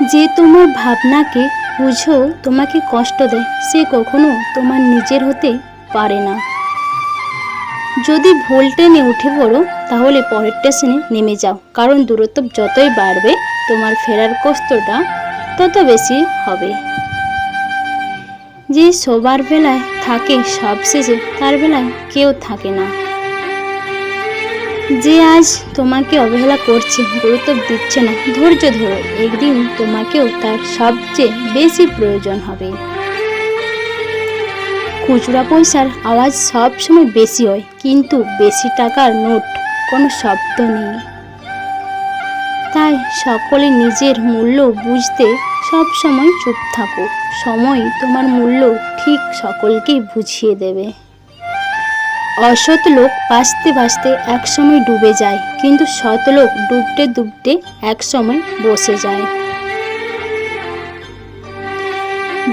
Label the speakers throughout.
Speaker 1: যে তোমার ভাবনাকে বুঝো তোমাকে কষ্ট দেয়, সে কখনো তোমার নিজের হতে পারে না। যদি ভুল ট্রেনে উঠে পড়ো তাহলে পরের স্টেশনে নেমে যাও, কারণ দূরত্ব যতই বাড়বে তোমার ফেরার কষ্টটা তত বেশি হবে। যে সবার বেলায় থাকে সবশেষে, তার বেলায় কেউ থাকে না। যে আজ তোমাকে অবহেলা করছে, গুরুত্ব দিচ্ছে না, ধৈর্য ধরো, একদিন তোমাকেও তার সবচেয়ে বেশি প্রয়োজন হবে। খুচরা পয়সার আওয়াজ সব সময় বেশি হয়, কিন্তু বেশি টাকার নোট কোনো শব্দ নেই। তাই সকলে নিজের মূল্য বুঝতে সব সময় চুপ থাকো। সময় তোমার মূল্য ঠিক সকলকেই বুঝিয়ে দেবে। অসৎ লোক বাঁচতে বাঁচতে একসময় ডুবে যায়, কিন্তু সৎ লোক ডুবতে ডুবতে একসময় বসে যায়।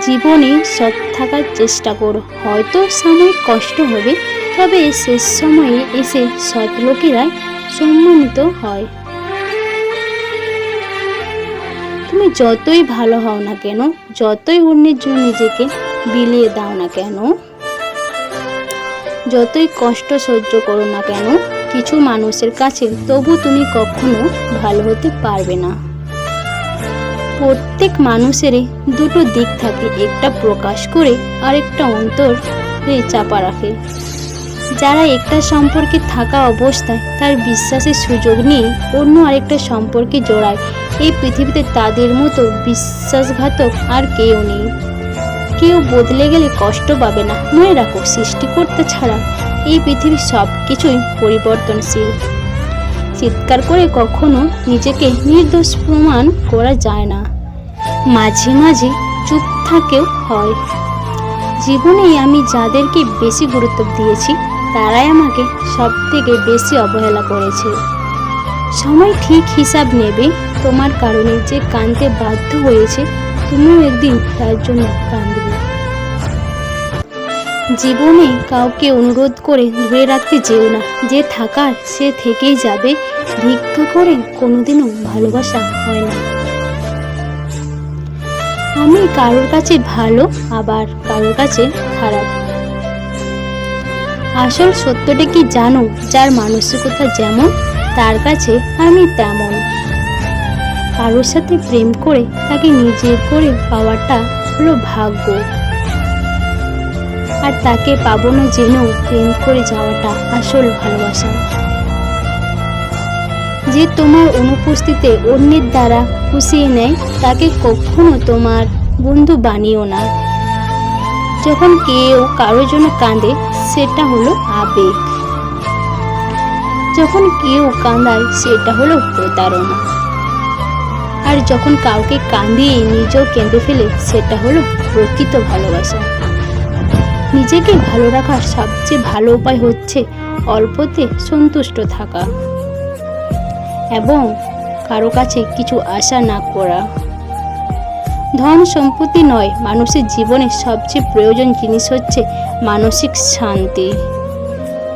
Speaker 1: জীবনে সৎ থাকার চেষ্টা করো, হয়তো সাময়িক কষ্ট হবে, তবে শেষ সময়ে এসে সৎ লোকেরাই সম্মানিত হয়। তুমি যতই ভালো হও না কেন, যতই অন্যের জন্য নিজেকে বিলিয়ে দাও না কেন, যতই কষ্ট সহ্য করো না কেন, কিছু মানুষের কাছে তবু তুমি কখনো ভালো হতে পারবে না। প্রত্যেক মানুষেরই দুটো দিক থাকে, একটা প্রকাশ করে আর একটা অন্তরে চাপা রাখে। যারা একটা সম্পর্কে থাকা অবস্থায় তার বিশ্বাসের সুযোগ নিয়ে অন্য আরেকটা সম্পর্কে জড়ায়, এই পৃথিবীতে তাদের মতো বিশ্বাসঘাতক আর কেউ নেই। কেউ বদলে গেলে কষ্ট পাবে না, মনে রাখো সৃষ্টিকর্তা ছাড়া এই পৃথিবীর সব কিছুই পরিবর্তনশীল। চিৎকার করে কখনো নিজেকে নির্দোষ প্রমাণ করা যায় না, মাঝে মাঝে চুপ থাকেও হয়। জীবনে আমি যাদেরকে বেশি গুরুত্ব দিয়েছি তারাই আমাকে সব থেকে বেশি অবহেলা করেছে। সময় ঠিক হিসাব নেবে, তোমার কারণে যে কাঁদতে বাধ্য হয়েছে তুমিও একদিন তার জন্য কাঁদবে। জীবনে কাউকে অনুরোধ করে ধরে রাখতে যেও না, যে থাকার সে থেকেই যাবে। ভিক্ষা করে কোনোদিনও ভালোবাসা হয় না। আমি কারোর কাছে ভালো, আবার কারোর কাছে খারাপ। আসল সত্যটা কি জানো? যার মানসিকতা যেমন তার কাছে আমি তেমন। কারোর সাথে প্রেম করে তাকে নিজের করে পাওয়াটা হলো ভাগ্য, আর তাকে পাবো না জেনেও প্রেম করে যাওয়াটা আসল ভালোবাসা। যে তোমার অনুপস্থিতিতে অন্যের দ্বারা পুষিয়ে নেয় তাকে কখনো তোমার বন্ধু বানিও না। যখন কেউ কারোর জন্য কাঁদে সেটা হলো আবেগ, যখন কেউ কাঁদায় সেটা হলো প্রতারণা, আর যখন কাউকে কাঁদিয়ে নিজেও কেঁদে ফেলে সেটা হলো প্রকৃত ভালোবাসা। নিজেকে ভালো রাখার সবচেয়ে ভালো উপায় হচ্ছে অল্পতে সন্তুষ্ট থাকা এবং কারো কাছে কিছু আশা না করা। ধন সম্পত্তি নয়, মানুষের জীবনে সবচেয়ে প্রয়োজন জিনিস হচ্ছে মানসিক শান্তি।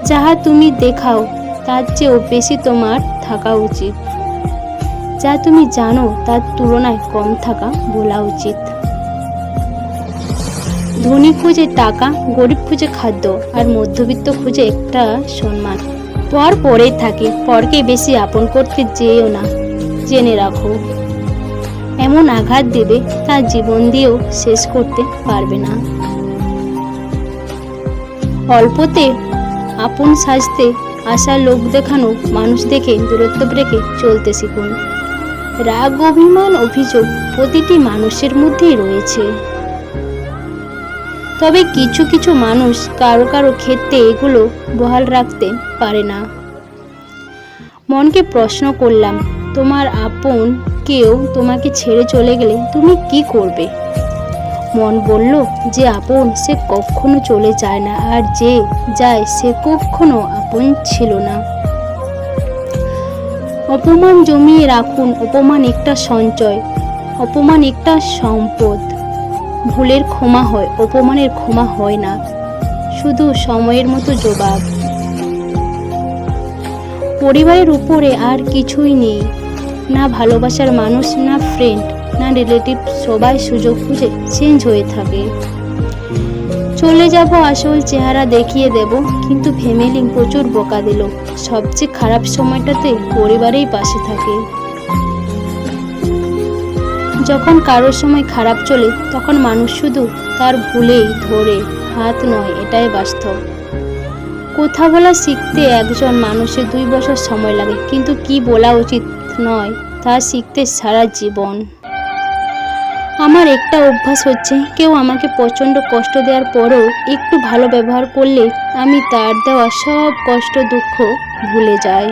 Speaker 1: যাহা তুমি দেখাও তার চেয়েও বেশি তোমার থাকা উচিত, যা তুমি জানো তার তুলনায় কম থাকা বলা উচিত। ধনী খুঁজে টাকা, গরিব খুঁজে খাদ্য, আর মধ্যবিত্ত খুঁজে একটা সম্মান। পর পরেই থাকে, পরকে বেশি আপন করতে যেও না, জেনে রাখো এমন আঘাত দেবে তার জীবন দিয়েও শেষ করতে পারবে না। অল্পতে আপন সাজতে আশা লোক দেখানো মানুষ দেখে দূরত্ব রেখে চলতে শিখুন। রাগ, অভিমান, অভিযোগ প্রতিটি মানুষের মধ্যেই রয়েছে, তবে কিছু কিছু মানুষ কারো কারো ক্ষেত্রে এগুলো বহাল রাখতে পারে না। মনকে প্রশ্ন করলাম, তোমার আপন কেউ তোমাকে ছেড়ে চলে গেলে তুমি কি করবে? মন বলল, যে আপন সে কখনো চলে যায় না, আর যে যায় সে কখনো আপন ছিল না। অপমান জমিয়ে রাখুন, অপমান একটা সঞ্চয়, অপমান একটা সম্পদ। ভুলের ক্ষমা হয়, অপমানের ক্ষমা হয় না, শুধু সময়ের মতো জবাব। পরিবারের উপরে আর কিছুই নেই, না ভালোবাসার মানুষ, না ফ্রেন্ড, না রিলেটিভ, সবাই সুযোগ খুঁজে চেঞ্জ হয়ে থাকে। চলে যাব, আসল চেহারা দেখিয়ে দেব, কিন্তু ফ্যামিলি প্রচুর বকা দিল। সবচেয়ে খারাপ সময়টাতে পরিবারেই পাশে থাকে। যখন কারোর সময় খারাপ চলে তখন মানুষ শুধু তার ভুলেই ধরে, হাত নয়, এটাই বাস্তব। কথা বলা শিখতে একজন মানুষের 2 বছর সময় লাগে, কিন্তু কি বলা উচিত নয় তা শিখতে সারা জীবন। আমার একটা অভ্যাস হচ্ছে, কেউ আমাকে প্রচণ্ড কষ্ট দেওয়ার পরও একটু ভালো ব্যবহার করলে আমি তার দেওয়া সব কষ্ট দুঃখ ভুলে যাই।